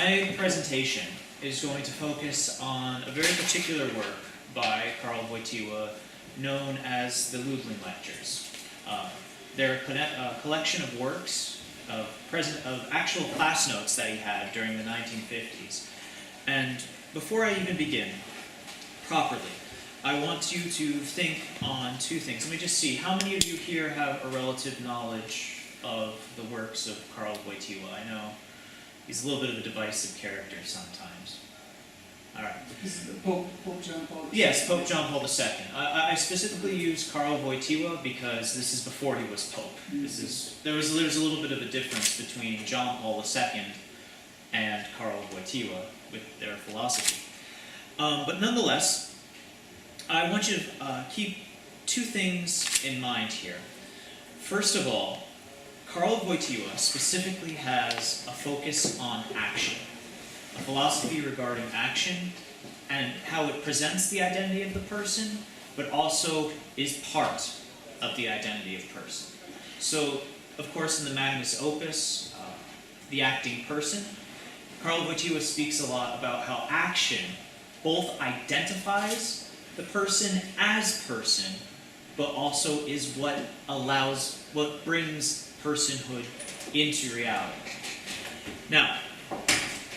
My presentation is going to focus on a very particular work by Karl Wojtyła known as the Lublin Lectures. They're a collection of works of actual class notes that he had during the 1950s. And before I even begin properly, I want you to think on two things. Let me just see, how many of you here have a relative knowledge of the works of Karl Wojtyła? I know he's a little bit of a divisive character sometimes. All right. This is Pope John Paul II. Yes, Pope John Paul II. I specifically use Karl Wojtyła because this is before he was Pope. There's a little bit of a difference between John Paul II and Karl Wojtyła with their philosophy. But nonetheless, I want you to keep two things in mind here. First of all, Karl Wojtyła specifically has a focus on action, a philosophy regarding action and how it presents the identity of the person, but also is part of the identity of person. So, of course, in the Magnus Opus, the acting person, Karl Wojtyła speaks a lot about how action both identifies the person as person, but also is what brings personhood into reality. Now,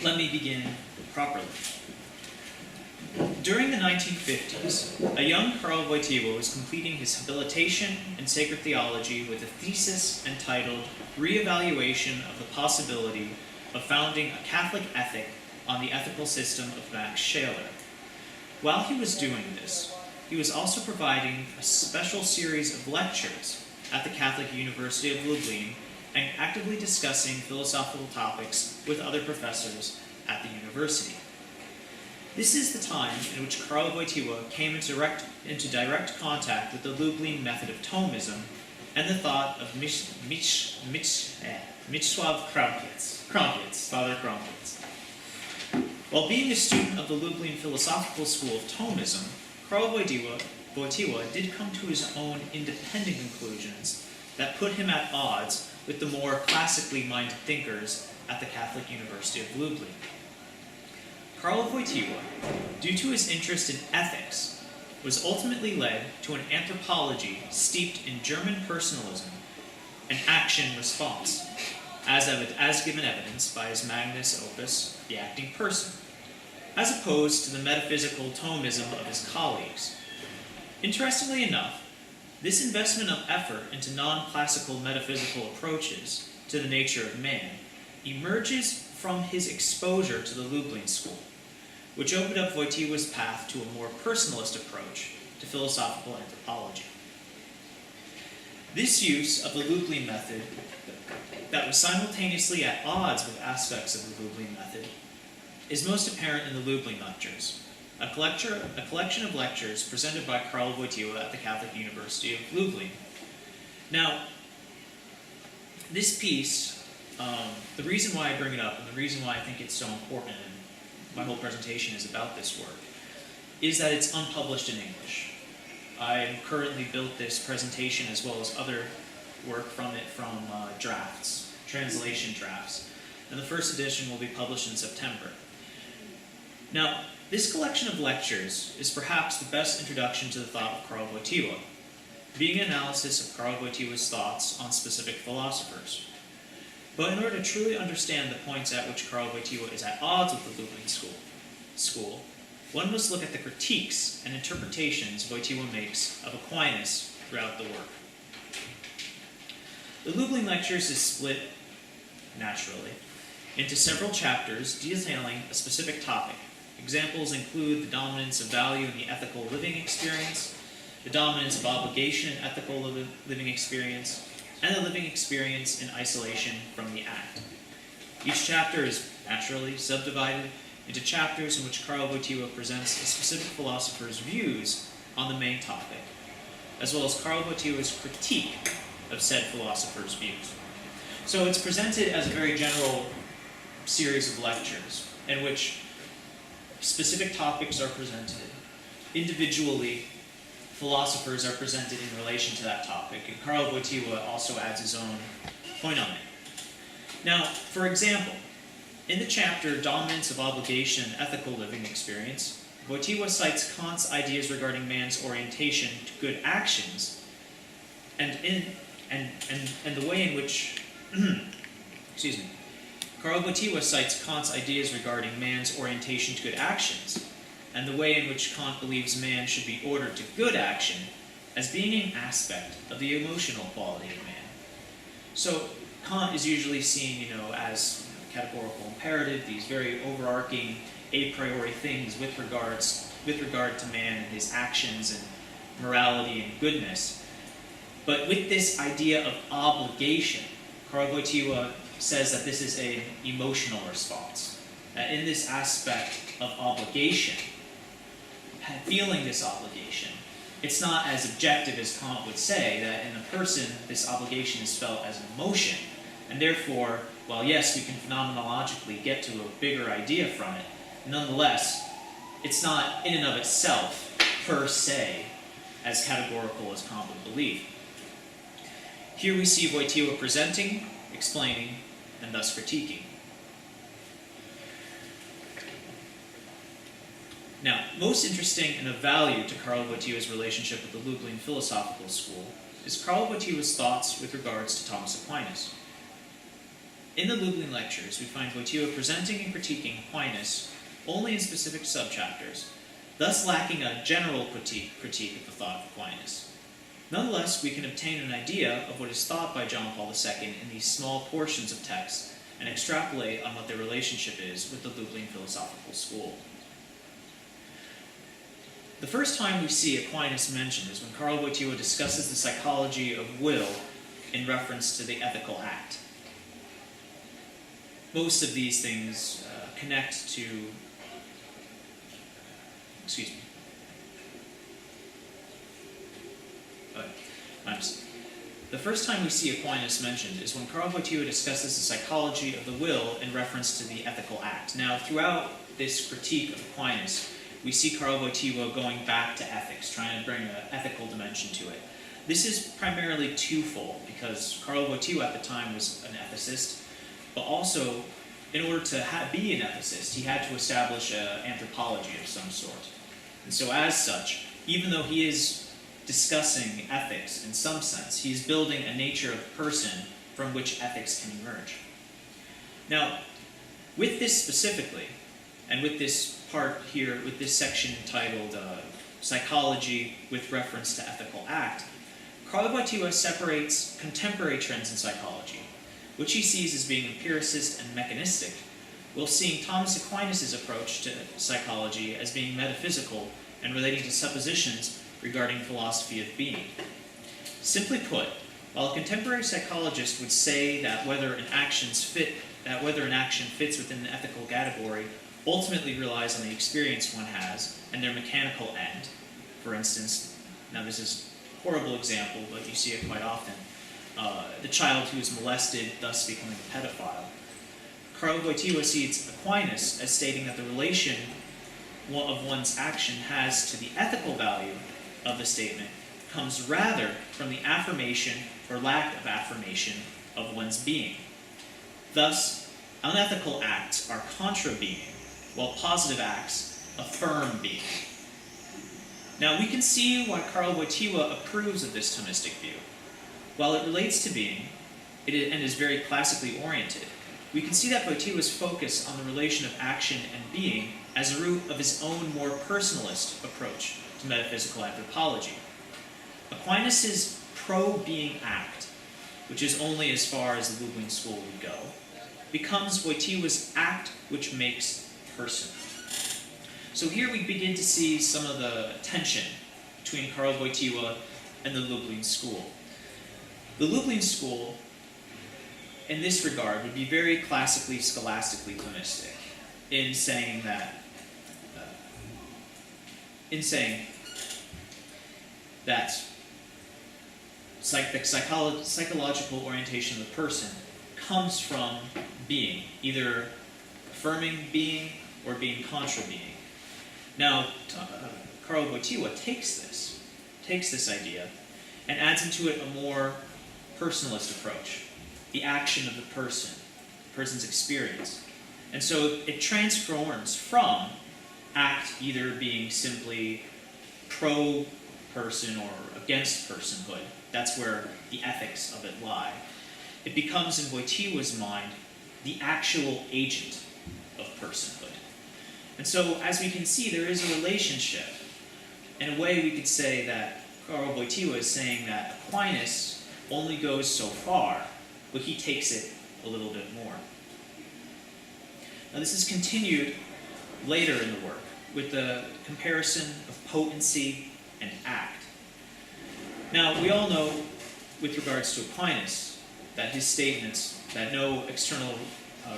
let me begin properly. During the 1950s, a young Karl Wojtyła was completing his habilitation in sacred theology with a thesis entitled Re-Evaluation of the Possibility of Founding a Catholic Ethic on the Ethical System of Max Scheler. While he was doing this, he was also providing a special series of lectures at the Catholic University of Lublin and actively discussing philosophical topics with other professors at the university. This is the time in which Karl Wojtyła came into direct contact with the Lublin method of Thomism and the thought of Mieczysław Father Kronkiewicz. While being a student of the Lublin Philosophical School of Thomism, Karl Wojtyła did come to his own independent conclusions that put him at odds with the more classically minded thinkers at the Catholic University of Lublin. Karl Wojtyła, due to his interest in ethics, was ultimately led to an anthropology steeped in German personalism and action response, as given evidence by his Magnus Opus, The Acting Person, as opposed to the metaphysical Thomism of his colleagues. Interestingly enough, this investment of effort into non-classical metaphysical approaches to the nature of man emerges from his exposure to the Lublin school, which opened up Wojtyła's path to a more personalist approach to philosophical anthropology. This use of the Lublin method that was simultaneously at odds with aspects of the Lublin method is most apparent in the Lublin Lectures, a collection of lectures presented by Karl Wojtyła at the Catholic University of Lublin. Now, this piece, the reason why I bring it up and the reason why I think it's so important and my whole presentation is about this work is that it's unpublished in English. I currently built this presentation as well as other work from drafts, translation drafts, and the first edition will be published in September. Now, this collection of lectures is perhaps the best introduction to the thought of Karl Wojtyła, being an analysis of Karl Wojtyła's thoughts on specific philosophers. But in order to truly understand the points at which Karl Wojtyła is at odds with the Lublin school, one must look at the critiques and interpretations Wojtyła makes of Aquinas throughout the work. The Lublin Lectures is split, naturally, into several chapters detailing a specific topic. Examples include the dominance of value in the ethical living experience, the dominance of obligation in ethical living experience, and the living experience in isolation from the act. Each chapter is naturally subdivided into chapters in which Karl Wojtyła presents a specific philosopher's views on the main topic, as well as Karl Wojtyła's critique of said philosopher's views. So it's presented as a very general series of lectures in which specific topics are presented. Individually, philosophers are presented in relation to that topic, and Karl Wojtyła also adds his own point on it. Now, for example, In the chapter Dominance of Obligation and Ethical Living Experience, Wojtyła cites Kant's ideas regarding man's orientation to good actions, and the way in which excuse me. Karl Wojtyła cites Kant's ideas regarding man's orientation to good actions, and the way in which Kant believes man should be ordered to good action as being an aspect of the emotional quality of man. So Kant is usually seen, as categorical imperative, these very overarching a priori things with regard to man and his actions and morality and goodness. But with this idea of obligation, Karl Wojtyła says that this is an emotional response. That in this aspect of obligation, feeling this obligation, it's not as objective as Kant would say, that in a person this obligation is felt as an emotion, and therefore, while yes, we can phenomenologically get to a bigger idea from it, nonetheless, it's not in and of itself, per se, as categorical as Kant would believe. Here we see Wojtyła presenting, explaining, and thus critiquing. Now, most interesting and of value to Karl Wojtyła's relationship with the Lublin Philosophical School is Karl Wojtyła's thoughts with regards to Thomas Aquinas. In the Lublin lectures, we find Wojtyła presenting and critiquing Aquinas only in specific subchapters, thus lacking a general critique of the thought of Aquinas. Nonetheless, we can obtain an idea of what is thought by John Paul II in these small portions of text and extrapolate on what their relationship is with the Lublin Philosophical School. The first time we see Aquinas mentioned is when Karl Wojtyła discusses the psychology of will in reference to the ethical act. Most of these things connect to, The first time we see Aquinas mentioned is when Karl Wojtyła discusses the psychology of the will in reference to the ethical act. Now, throughout this critique of Aquinas, we see Karl Wojtyła going back to ethics, trying to bring an ethical dimension to it. This is primarily twofold, because Karl Wojtyła at the time was an ethicist, but also, in order to be an ethicist, he had to establish an anthropology of some sort. And so as such, even though he is discussing ethics in some sense, he is building a nature of person from which ethics can emerge. Now, with this specifically, and with this part here, with this section entitled Psychology with reference to ethical act, Karl Wojtyła separates contemporary trends in psychology, which he sees as being empiricist and mechanistic, while seeing Thomas Aquinas' approach to psychology as being metaphysical and relating to suppositions regarding philosophy of being. Simply put, while a contemporary psychologist would say that whether an action fits within the ethical category ultimately relies on the experience one has and their mechanical end. For instance, now this is a horrible example, but you see it quite often, the child who is molested, thus becoming a pedophile. Karl Wojtyła sees Aquinas as stating that the relation of one's action has to the ethical value of the statement comes rather from the affirmation or lack of affirmation of one's being. Thus, unethical acts are contra being, while positive acts affirm being. Now, we can see why Karl Wojtyła approves of this Thomistic view. While it relates to being, and is very classically oriented, we can see that Wojtyła's focus on the relation of action and being as a root of his own more personalist approach to metaphysical anthropology. Aquinas' pro-being act, which is only as far as the Lublin school would go, becomes Wojtyła's act which makes person. So here we begin to see some of the tension between Karl Wojtyła and the Lublin school. The Lublin school, in this regard, would be very classically, scholastically Thomistic in saying that the psychological orientation of the person comes from being, either affirming being or being contra being. Now, Karl Wojtyła takes this idea and adds into it a more personalist approach, the action of the person, the person's experience, And so it transforms from act either being simply pro-person or against personhood. That's where the ethics of it lie. It becomes, in Wojtyła's mind, the actual agent of personhood. And so, as we can see, there is a relationship. In a way, we could say that Karl Wojtyła is saying that Aquinas only goes so far, but he takes it a little bit more. Now, this is continued later in the work with the comparison of potency and act. Now, we all know, with regards to Aquinas, that his statements that no external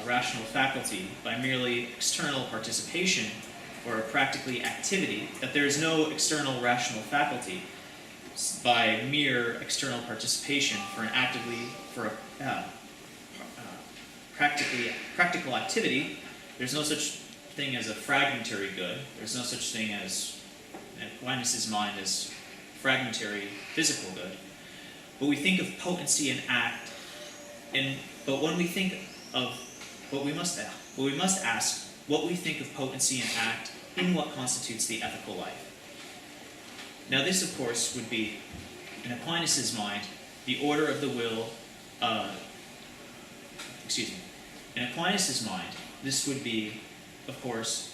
rational faculty, by merely external participation or practically activity, that there is no external rational faculty by mere external participation for practical activity. There's no such thing as a fragmentary good. There's no such thing as, in Aquinas' mind, as fragmentary physical good. But we think of potency and act, but when we think of we must ask what we think of potency and act in what constitutes the ethical life. Now this, of course, would be, in Aquinas' mind, the order of the will, in Aquinas' mind, this would be, of course,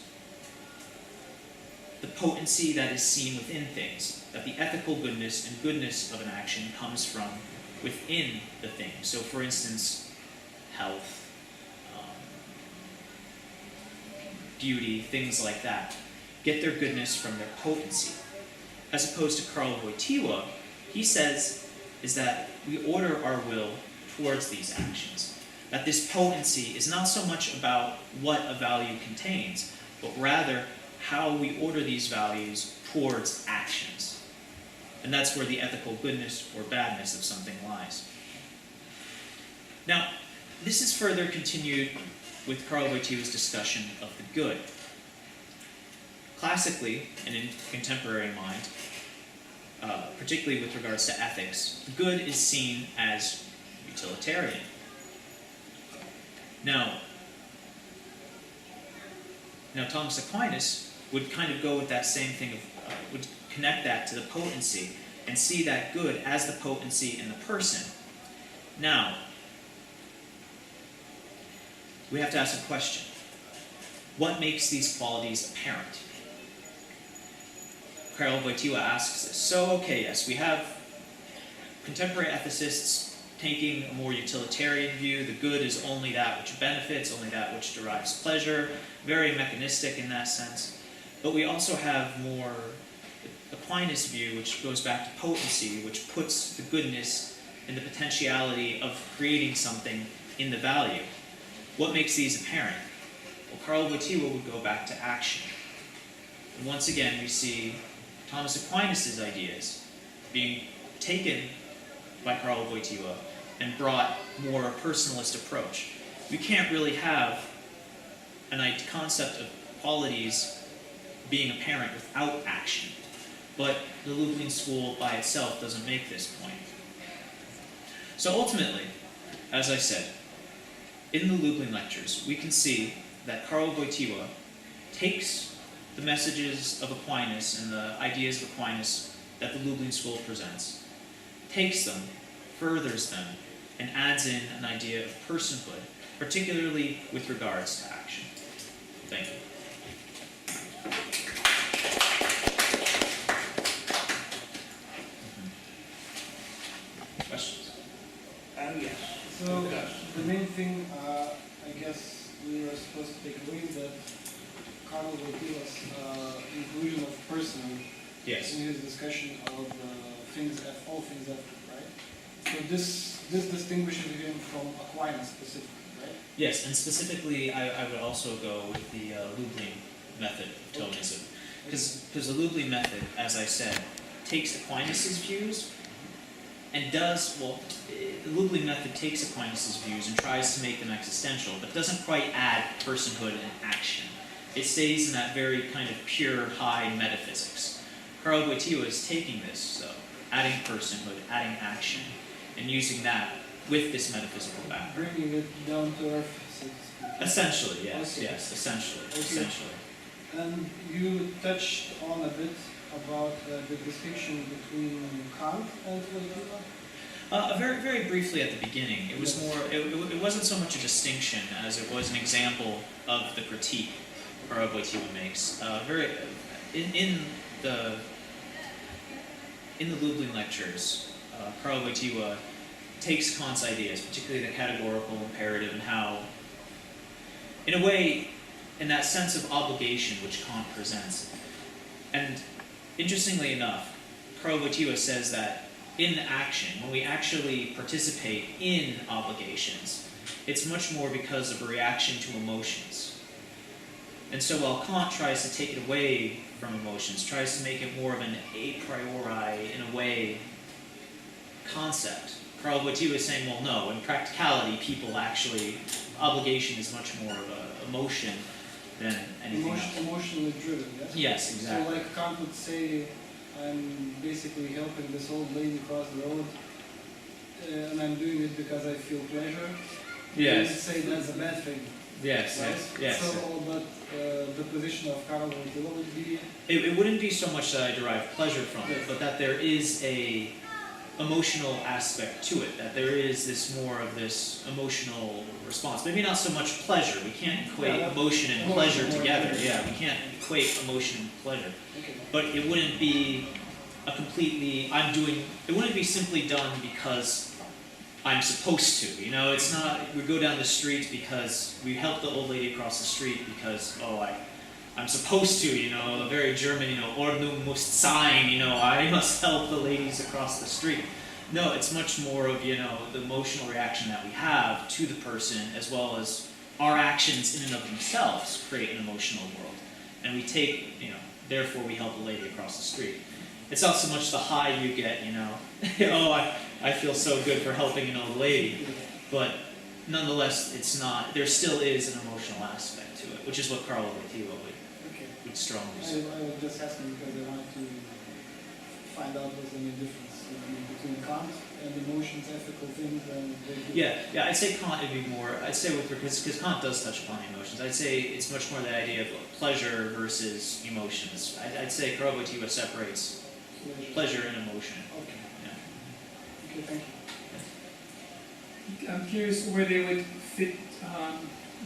the potency that is seen within things, that the ethical goodness and goodness of an action comes from within the thing. So, for instance, health, beauty, things like that, get their goodness from their potency. As opposed to Karl Wojtyła, he says is that we order our will towards these actions. That this potency is not so much about what a value contains, but rather how we order these values towards actions. And that's where the ethical goodness or badness of something lies. Now, this is further continued with Karl Wojtyła's discussion of the good. Classically, and in contemporary mind, particularly with regards to ethics, good is seen as utilitarian. Now Thomas Aquinas would kind of go with that same thing, would connect that to the potency and see that good as the potency in the person. Now, we have to ask a question. What makes these qualities apparent? Karl Wojtyła asks this. So, okay, yes, we have contemporary ethicists taking a more utilitarian view. The good is only that which benefits, only that which derives pleasure. Very mechanistic in that sense. But we also have more Aquinas view, which goes back to potency, which puts the goodness and the potentiality of creating something in the value. What makes these apparent? Well, Karl Wojtyła would go back to action. And once again, we see Thomas Aquinas' ideas being taken by Karl Wojtyła and brought more a personalist approach. We can't really have a concept of qualities being apparent without action. But the Lublin school by itself doesn't make this point. So ultimately, as I said, in the Lublin lectures, we can see that Karl Wojtyła takes the messages of Aquinas and the ideas of Aquinas that the Lublin school presents, takes them, furthers them, and adds in an idea of personhood, particularly with regards to action. Thank you. Questions? Yes. So the main thing, I guess, we were supposed to take away that Karl Wojtyła's inclusion of person in his discussion of all things ethical, right? So this distinguishes him from Aquinas specifically, right? Yes, and specifically, I would also go with the Lublin method of Thomism, because the Lublin method, as I said, takes Aquinas' views and the Lublin method takes Aquinas' views and tries to make them existential, but doesn't quite add personhood and action. It stays in that very kind of pure, high metaphysics. Karl Wojtyła is taking this, though, adding personhood, adding action, and using that with this metaphysical background. Bringing it down to earth, so to speak. Essentially, yes, yes, essentially, Okay. essentially. And you touched on a bit about the distinction between Kant and Wojtyła? Very, very briefly at the beginning. It was more. It wasn't so much a distinction as it was an example of the critique Karol Wojtyła makes. In the Lublin lectures, Karol Wojtyła takes Kant's ideas, particularly the categorical imperative, and how, in a way, in that sense of obligation which Kant presents. And interestingly enough, Karol Wojtyła says that in action, when we actually participate in obligations, it's much more because of a reaction to emotions. And so while Kant tries to take it away from emotions, tries to make it more of an a priori, in a way, concept, Karol Wojtyła is saying, well, no, in practicality, people actually, obligation is much more of an emotion than anything else. Emotionally driven, yes? Yes, exactly. So like Kant would say, I'm basically helping this old lady cross the road, and I'm doing it because I feel pleasure. Yes. You say that's a bad thing. Yes, Right? yes, yes. So, but the position of Karol Wojtyła would be... It wouldn't be so much that I derive pleasure from it, Yes. but that there is a emotional aspect to it, that there is this more of this emotional response. Maybe not so much pleasure. We can't equate emotion and pleasure together. Yeah, we can't equate emotion and pleasure. Okay. But it wouldn't be a completely, it wouldn't be simply done because I'm supposed to, you know, it's not, we go down the street because we help the old lady across the street because, I'm supposed to, you know, a very German, you know, Ordnung muss sein, you know, I must help the ladies across the street. No, it's much more of, you know, the emotional reaction that we have to the person, as well as our actions in and of themselves create an emotional world. And we take, you know, therefore we help a lady across the street. It's not so much the high you get, you know, I feel so good for helping an old lady, but nonetheless, it's not, there still is an emotional aspect to it, which is what Karol Wojtyła would strongly say. I was just asking because I wanted to find out if there's any difference between Kant and emotions, ethical things, and... Yeah, I'd say Kant would be more, I'd say because Kant does touch upon emotions, I'd say it's much more the idea of pleasure versus emotions. I'd say Karol Wojtyła separates pleasure and emotion. Okay. Yeah. Okay, thank you. I'm curious where they would fit,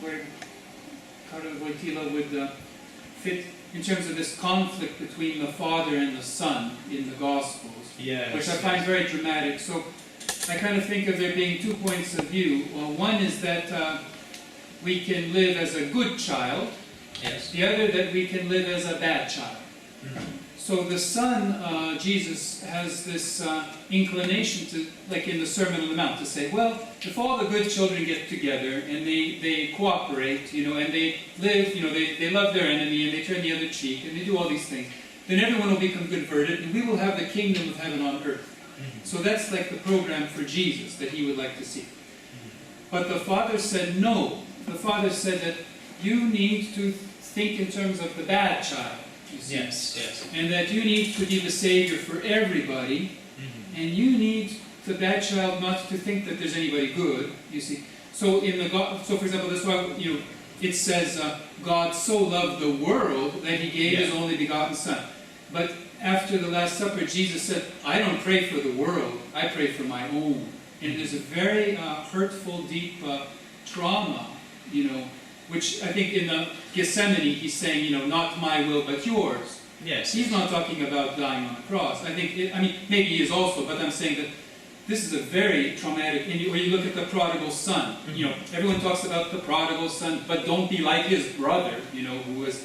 where Karol Wojtyła would fit in terms of this conflict between the Father and the Son in the Gospels, Yes. which I find very dramatic. So I kind of think of there being 2 points of view. Well, one is that we can live as a good child, Yes. the other that we can live as a bad child. Mm-hmm. So the Son, Jesus, has this inclination to, like in the Sermon on the Mount, to say, well, if all the good children get together and they cooperate, you know, and they live, you know, they love their enemy and they turn the other cheek and they do all these things, then everyone will become converted and we will have the kingdom of heaven on earth. Mm-hmm. So that's like the program for Jesus that he would like to see. Mm-hmm. But the Father said no. The Father said that you need to think in terms of the bad child. You see. Yes. And that you need to be the Savior for everybody, Mm-hmm. and you need the bad child not to think that there's anybody good, you see. So for example, that's why, you know, it says, God so loved the world that he gave his only begotten Son. But after the Last Supper, Jesus said, I don't pray for the world, I pray for my own. And there's a very hurtful, deep trauma, you know, which I think in the Gethsemane he's saying, you know, not my will but yours. Yes. He's not talking about dying on the cross. I think, maybe he is also, but I'm saying that this is a very traumatic, and when you look at the prodigal son, you know, everyone talks about the prodigal son, but don't be like his brother, you know, who was,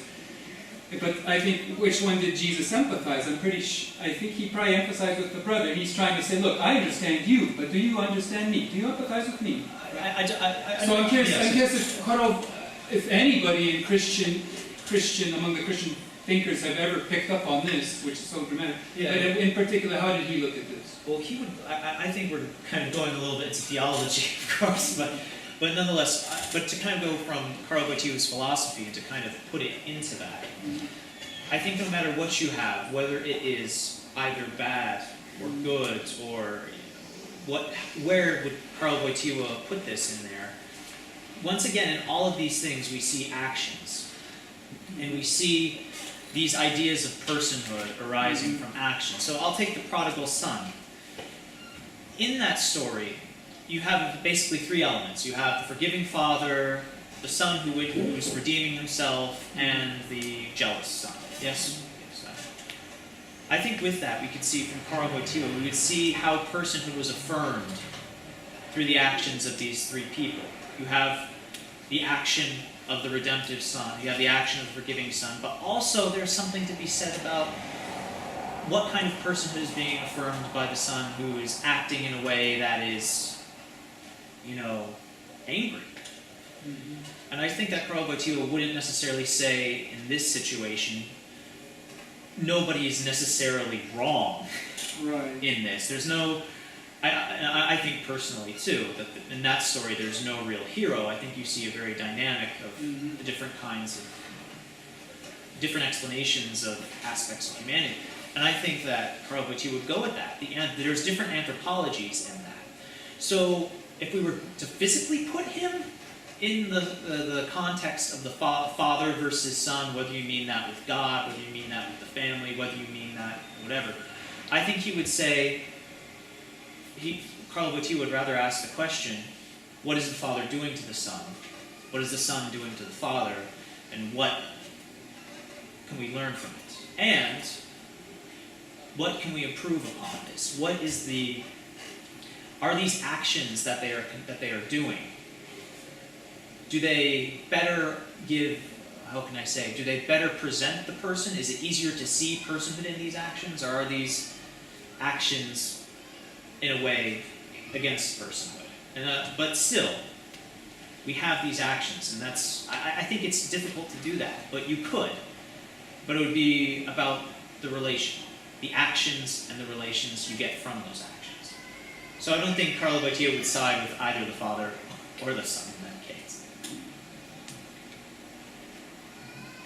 but I think, which one did Jesus empathize? I think he probably empathized with the brother. He's trying to say, look, I understand you, but do you understand me? Do you empathize with me? So I'm curious, I guess if anybody in Christian, among the Christian thinkers have ever picked up on this, which is so dramatic, but in particular, how did he look at this? Well, he would. I think we're kind of going a little bit into theology, of course, but nonetheless, but to kind of go from Karol Wojtyła's philosophy and to kind of put it into that, I think no matter what you have, whether it is either bad or good or where would Karol Wojtyła put this in there? once again, in all of these things, we see actions. And we see these ideas of personhood arising from action. So I'll take the prodigal son. In that story, you have basically three elements. You have the forgiving father, the son who's redeeming himself, and the jealous son. Yes? I think with that, we could see from Karl Wojtyła, we would see how personhood was affirmed through the actions of these three people. You have the action of the redemptive son, you have the action of the forgiving son, but also there's something to be said about what kind of personhood is being affirmed by the son who is acting in a way that is, angry. Mm-hmm. And I think that Karl Wojtyła wouldn't necessarily say in this situation, nobody is necessarily wrong in this. There's no, I think personally too, that in that story there's no real hero. I think you see a very dynamic of the different kinds of, different explanations of aspects of humanity. And I think that Karl Wojtyła would go with that. There's different anthropologies in that. So if we were to physically put him in the context of the father versus son, whether you mean that with God, whether you mean that with the family, whether you mean that whatever, I think he would say, Karl Wojtyła would rather ask the question, what is the father doing to the son? What is the son doing to the father? And what can we learn from it? And what can we improve upon this? What is are these actions that they are doing? Do they better give, how can I say, do they better present the person? Is it easier to see personhood in these actions, or are these actions in a way against personhood? But still, we have these actions, and I think it's difficult to do that, but you could. But it would be about the relation, the actions and the relations you get from those actions. So I don't think Karl Wojtyła would side with either the father or the son in that case.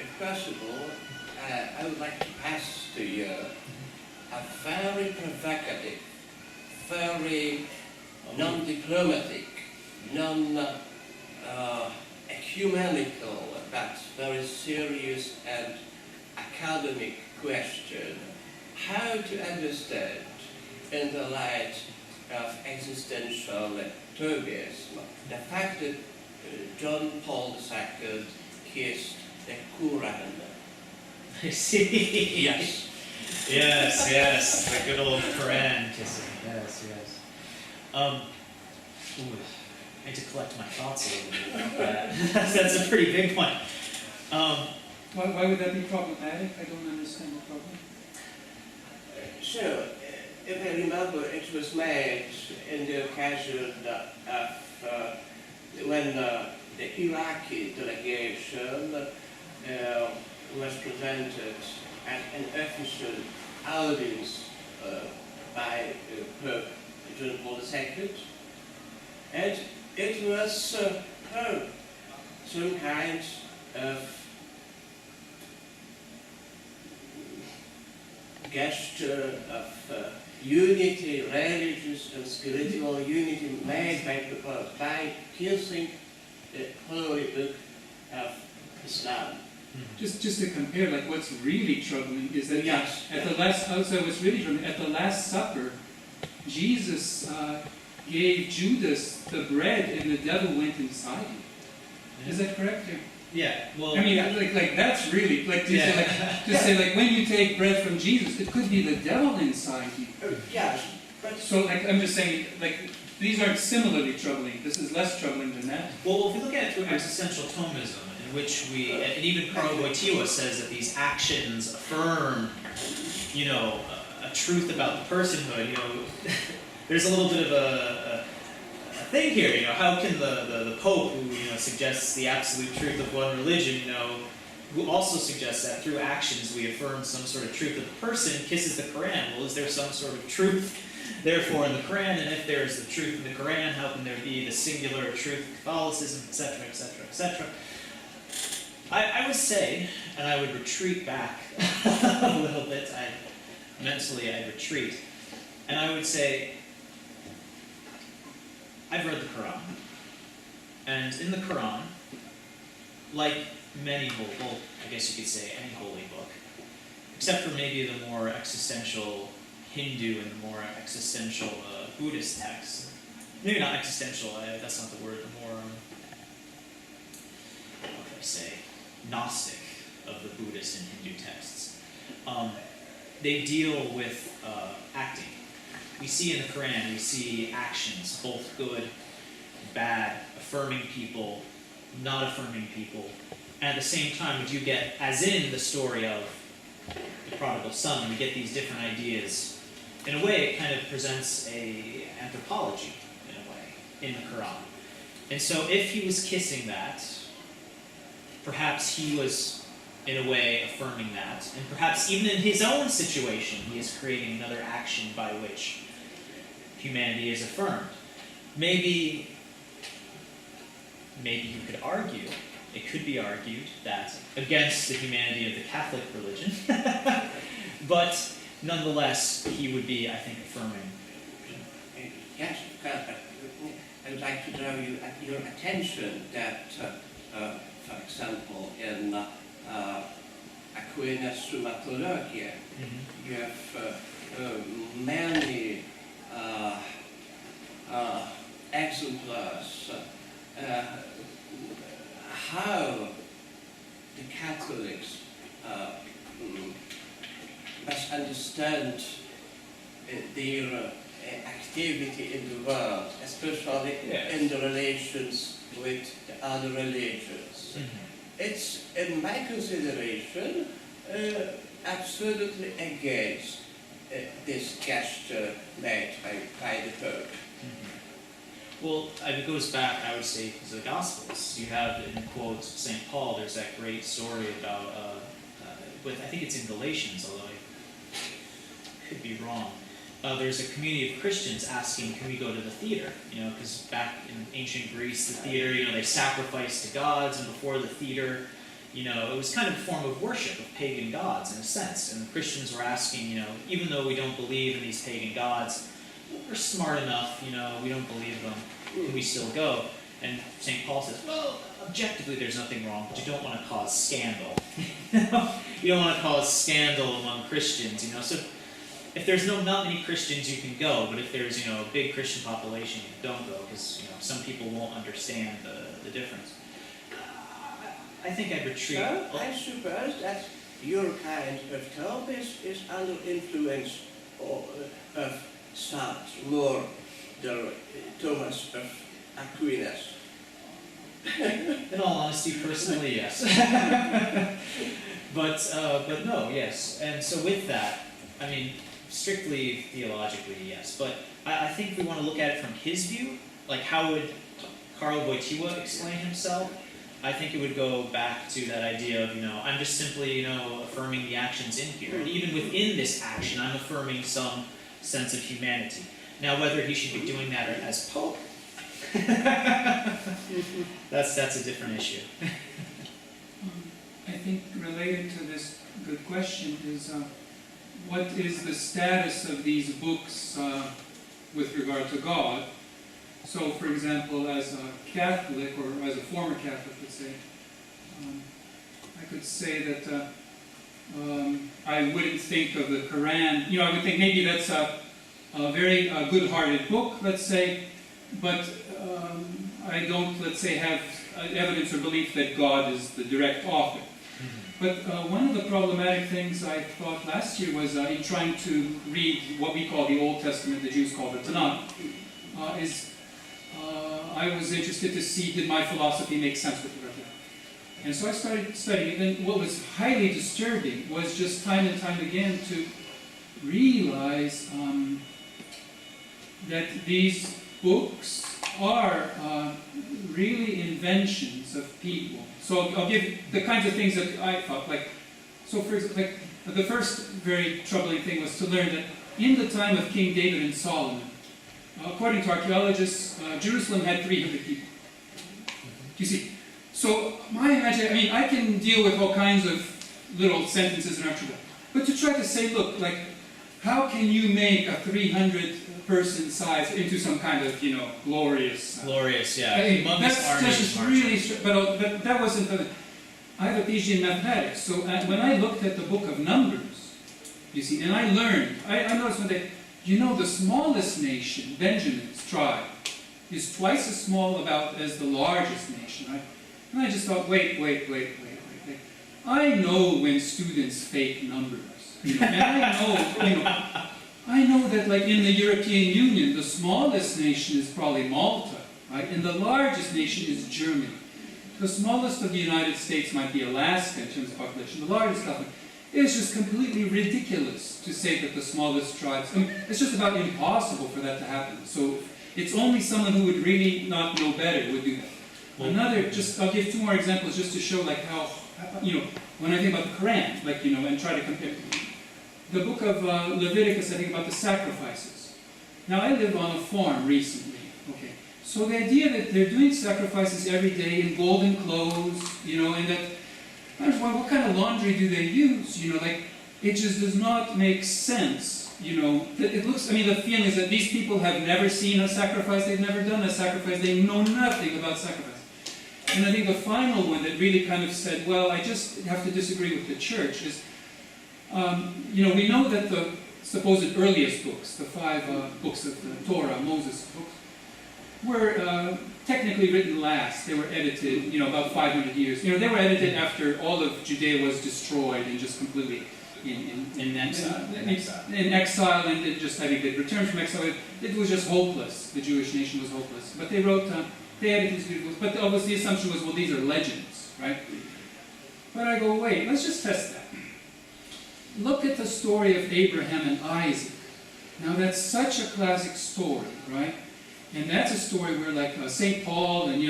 If possible, I would like to pass to you a very provocative, very non-diplomatic, non-ecumenical, but very serious and academic question. How to understand, in the light of existential Tobyism, the fact that John Paul II kissed the Quran? I see. Yes. Yes, the good old Quran kissing. Yes. I had to collect my thoughts a little bit about that. That's a pretty big one. Why would that be problematic? I don't understand the problem. So, if I remember, it was made in the occasion of when the Iraqi delegation was presented at an official audience by Pope John Paul II, and it was some kind of gesture of unity, religious and spiritual unity made by kissing the holy book of Islam. Just to compare, like what's really troubling is that at the Last Supper, Jesus gave Judas the bread and the devil went inside him. Is that correct? Yeah. Well, I mean, like that's really like to say like when you take bread from Jesus, it could be the devil inside you. Yes, but so like I'm just saying like these aren't similarly troubling. This is less troubling than that. Well, if we look at it through existential Thomism, in which and even Karl Wojtyła says that these actions affirm, a truth about the personhood. There's a little bit of a thing here. How can the Pope, who suggests the absolute truth of one religion, who also suggests that through actions we affirm some sort of truth of the person, kisses the Quran? Well, is there some sort of truth, therefore, in the Quran? And if there is the truth in the Quran, how can there be the singular truth of Catholicism, etc., etc., etc.? I would say, and I would retreat back a little bit. Mentally, I'd retreat, and I would say, I've read the Quran, And in the Quran, like many well, I guess you could say any holy book, except for maybe the more existential Hindu and the more existential Buddhist texts. Maybe not existential, that's not the word, the more, what could I say, Gnostic of the Buddhist and Hindu texts. They deal with acting. We see in the Quran, we see actions, both good, bad, affirming people, not affirming people. And at the same time, we do get, as in the story of the prodigal son, we get these different ideas. In a way, it kind of presents a anthropology, in a way, in the Quran. And so if he was kissing that, perhaps he was, in a way, affirming that. And perhaps even in his own situation, he is creating another action by which humanity is affirmed. Maybe you could argue, it could be argued, that against the humanity of the Catholic religion, but nonetheless, he would be, I think, affirming. Yes, I would like to draw your attention that, for example, in Aquinas Sumatologia, you have many exemplars how the Catholics must understand their activity in the world, especially in the relations with the other religions. It's, in my consideration, absolutely against this gesture made by the Pope. Well, it goes back, I would say, to the Gospels. You have, in quotes, St. Paul, there's that great story about, I think it's in Galatians, although I could be wrong. There's a community of Christians asking, can we go to the theater? Because back in ancient Greece, the theater, they sacrificed to gods, and before the theater, it was kind of a form of worship of pagan gods in a sense. And the Christians were asking, even though we don't believe in these pagan gods, we're smart enough, we don't believe them, can we still go? And St. Paul says, well, objectively there's nothing wrong, but you don't want to cause scandal. You don't want to cause scandal among Christians, So if there's not many Christians, you can go, but if there's, a big Christian population, you don't go, because, some people won't understand the difference. I think I'd retreat. So, I suppose that your kind of talk is under influence of Sartre, more than Thomas of Aquinas. In all honesty, personally, yes. But no, yes. And so with that, strictly theologically, yes. But I think we want to look at it from his view. Like, how would Karl Wojtyła explain himself? I think it would go back to that idea of, I'm just simply, affirming the actions in here. And even within this action, I'm affirming some sense of humanity. Now, whether he should be doing that as Pope, that's a different issue. I think related to this good question is what is the status of these books with regard to God? So, for example, as a Catholic, or as a former Catholic, let's say, I could say that I wouldn't think of the Quran, I would think maybe that's a very good-hearted book, let's say, but I don't, let's say, have evidence or belief that God is the direct author. But one of the problematic things I thought last year was in trying to read what we call the Old Testament, the Jews call the Tanakh, I was interested to see, did my philosophy make sense with regard to that? And so I started studying, and what was highly disturbing was just time and time again to realize that these books are really inventions of people. So I'll give the kinds of things that I thought, so for example, the first very troubling thing was to learn that in the time of King David and Solomon, according to archaeologists, Jerusalem had 300 people. You see, so my imagination, I can deal with all kinds of little sentences and articles, but to try to say, look, how can you make a 300 person size into some kind of, glorious. Glorious, yeah. I mean, Humongous that's armies just marching. really, but that wasn't the. I have a PhD in mathematics, so when I looked at the book of Numbers, you see, and I learned, I noticed one day, the smallest nation, Benjamin's tribe, is twice as small as the largest nation, right? And I just thought, wait. I know when students fake numbers, and I know that, like, in the European Union, the smallest nation is probably Malta, right? And the largest nation is Germany. The smallest of the United States might be Alaska in terms of population. The largest of them. It's just completely ridiculous to say that the smallest tribes, it's just about impossible for that to happen. So it's only someone who would really not know better would do that. I'll give two more examples just to show, like, how, when I think about the Quran, like, and try to compare. The book of Leviticus, I think about the sacrifices. Now, I lived on a farm recently, okay. So the idea that they're doing sacrifices every day in golden clothes, and that, I was wondering, what kind of laundry do they use? It just does not make sense, It looks, the feeling is that these people have never seen a sacrifice, they've never done a sacrifice, they know nothing about sacrifice. And I think the final one that really kind of said, well, I just have to disagree with the church is, we know that the supposed earliest books, the 5 books of the Torah, Moses' books, were technically written last. They were edited, about 500 years. They were edited after all of Judea was destroyed and just completely in exile. In exile, and it just, I think, they returned from exile. It was just hopeless. The Jewish nation was hopeless. But they wrote, they edited these books. But obviously the assumption was, well, these are legends, right? But I go, wait, let's just test that. Look at the story of Abraham and Isaac. Now that's such a classic story, right? And that's a story where, like, St. Paul and,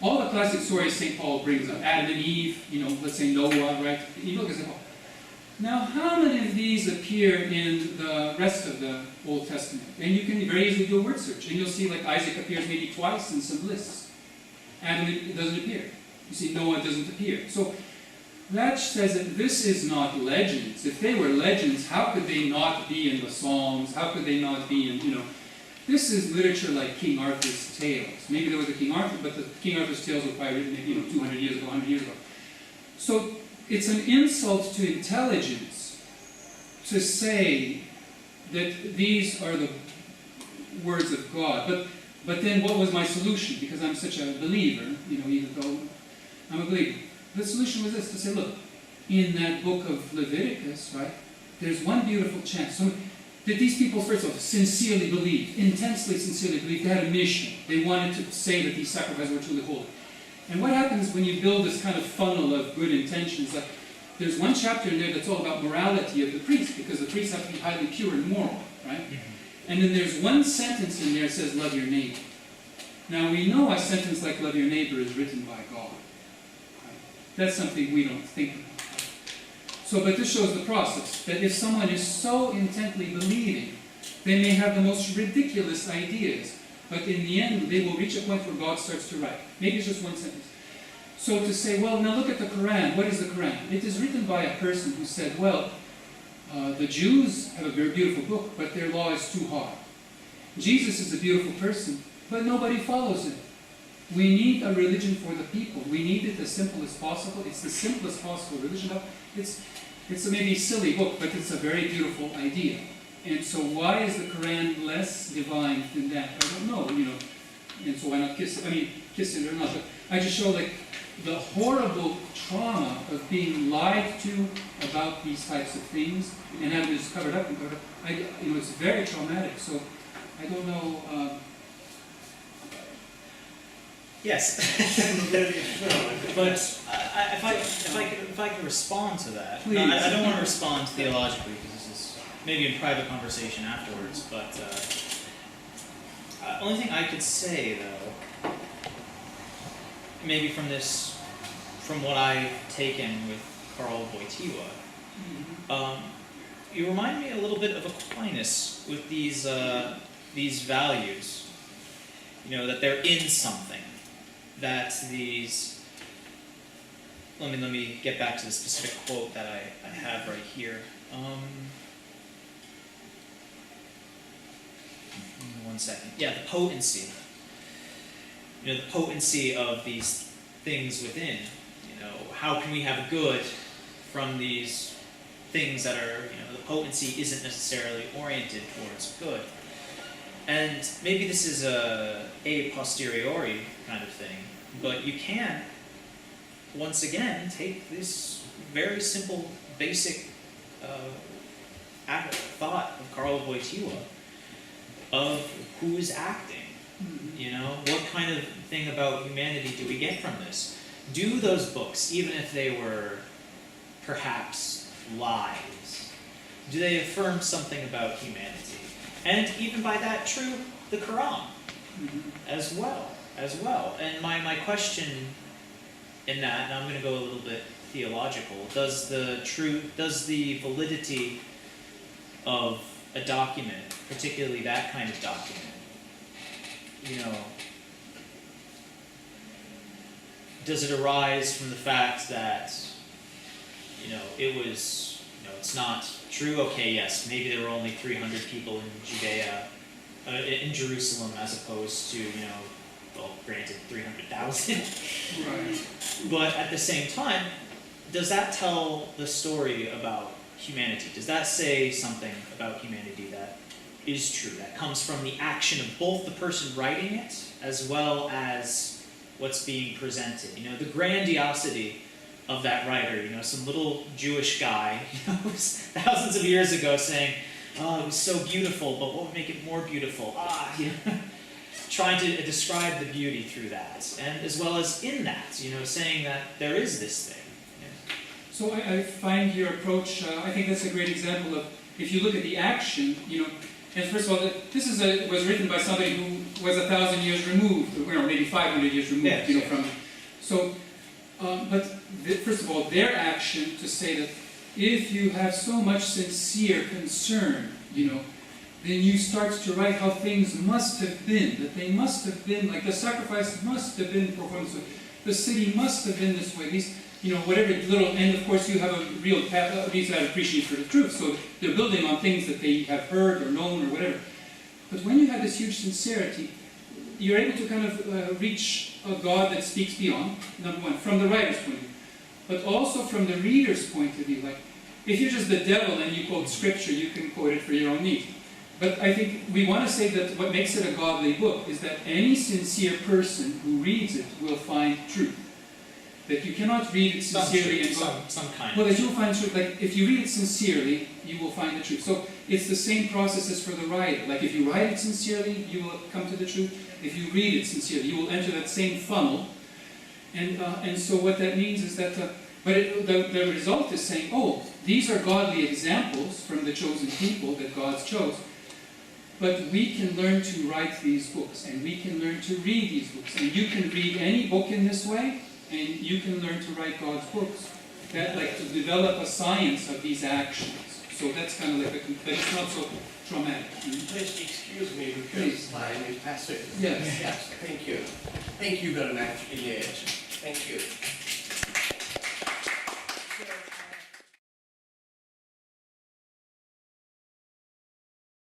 all the classic stories St. Paul brings up, Adam and Eve, let's say Noah, right? You look at St. Paul. Now, how many of these appear in the rest of the Old Testament? And you can very easily do a word search, and you'll see, like, Isaac appears maybe twice in some lists. Adam doesn't appear. You see, Noah doesn't appear. So that says that this is not legends. If they were legends, how could they not be in the Psalms? How could they not be in, This is literature like King Arthur's Tales. Maybe there was a King Arthur, but the King Arthur's Tales were probably written maybe 200 years ago, 100 years ago. So it's an insult to intelligence to say that these are the words of God. But then what was my solution? Because I'm such a believer, even though I'm a believer. The solution was this, to say, look, in that book of Leviticus, right, there's one beautiful chance. So that these people, first of all, sincerely believed, intensely sincerely believed, they had a mission. They wanted to say that these sacrifices were truly holy. And what happens when you build this kind of funnel of good intentions? Like, there's one chapter in there that's all about morality of the priest, because the priests have to be highly pure and moral, right? And then there's one sentence in there that says, love your neighbor. Now we know a sentence like love your neighbor is written by God. Right? That's something we don't think about. So, but this shows the process, that if someone is so intently believing, they may have the most ridiculous ideas, but in the end, they will reach a point where God starts to write. Maybe it's just one sentence. So to say, well, now look at the Quran. What is the Quran? It is written by a person who said, well, the Jews have a very beautiful book, but their law is too hard. Jesus is a beautiful person, but nobody follows it. We need a religion for the people. We need it as simple as possible. It's the simplest possible religion. It's a maybe silly book, but it's a very beautiful idea. And so why is the Quran less divine than that? I don't know, And so why not kiss it or not? But I just show, like, the horrible trauma of being lied to about these types of things and having it just covered up and covered up. It's very traumatic. So I don't know. Yes. But if I can respond to that, Please. I don't want to respond theologically because this is maybe in private conversation afterwards. But only thing I could say though, maybe from what I've taken with Karl Wojtyła, you remind me a little bit of Aquinas with these values. That they're in something. That these, let me get back to the specific quote that I have right here. one second. Yeah, the potency. You know, the potency of these things within. You know, how can we have good from these things that are, you know, the potency isn't necessarily oriented towards good. And maybe this is a posteriori kind of thing, but you can, once again, take this very simple, basic thought of Karl Wojtyła of who is acting. You know, what kind of thing about humanity do we get from this? Do those books, even if they were perhaps lies, do they affirm something about humanity? And even by that, true, the Quran as well. And my question in that, and I'm going to go a little bit theological, does the validity of a document, particularly that kind of document, you know, does it arise from the fact that, you know, it was, you know, it's not true? Okay, yes, maybe there were only 300 people in Judea, in Jerusalem, as opposed to, you know, well, granted, 300,000. Right. But at the same time, does that tell the story about humanity? Does that say something about humanity that is true, that comes from the action of both the person writing it as well as what's being presented? You know, the grandiosity of that writer, you know, some little Jewish guy, you know, thousands of years ago saying, oh, it was so beautiful, but what would make it more beautiful? You know, trying to describe the beauty through that, and as well as in that, you know, saying that there is this thing. Yeah. So I find your approach, I think that's a great example of, if you look at the action, you know, and first of all, this was written by somebody who was 1,000 years removed, or maybe 500 years removed, yes, you know, from. So, first of all, their action to say that if you have so much sincere concern, you know, then you start to write how things must have been, that they must have been, like the sacrifice must have been performed, so the city must have been this way. These, you know, whatever little, and of course you have a real reason to appreciate for the truth, so they're building on things that they have heard or known or whatever. But when you have this huge sincerity, you're able to kind of reach a God that speaks beyond, number one, from the writer's point of view, but also from the reader's point of view. Like, if you're just the devil and you quote scripture, you can quote it for your own needs. But I think we want to say that what makes it a godly book is that any sincere person who reads it will find truth. That you cannot read it sincerely and go, some kind. well, that you'll find truth. Like, if you read it sincerely, you will find the truth. So it's the same process as for the writer. Like, if you write it sincerely, you will come to the truth. If you read it sincerely, you will enter that same funnel. And so what that means is that, the result is saying, oh, these are godly examples from the chosen people that God chose. But we can learn to write these books, and we can learn to read these books. And you can read any book in this way, and you can learn to write God's books. That, like, to develop a science of these actions. So that's kind of like but it's not so traumatic. Please excuse me because Please. time is passing. Yes. Yes, thank you. Thank you very much, Elias. Thank you.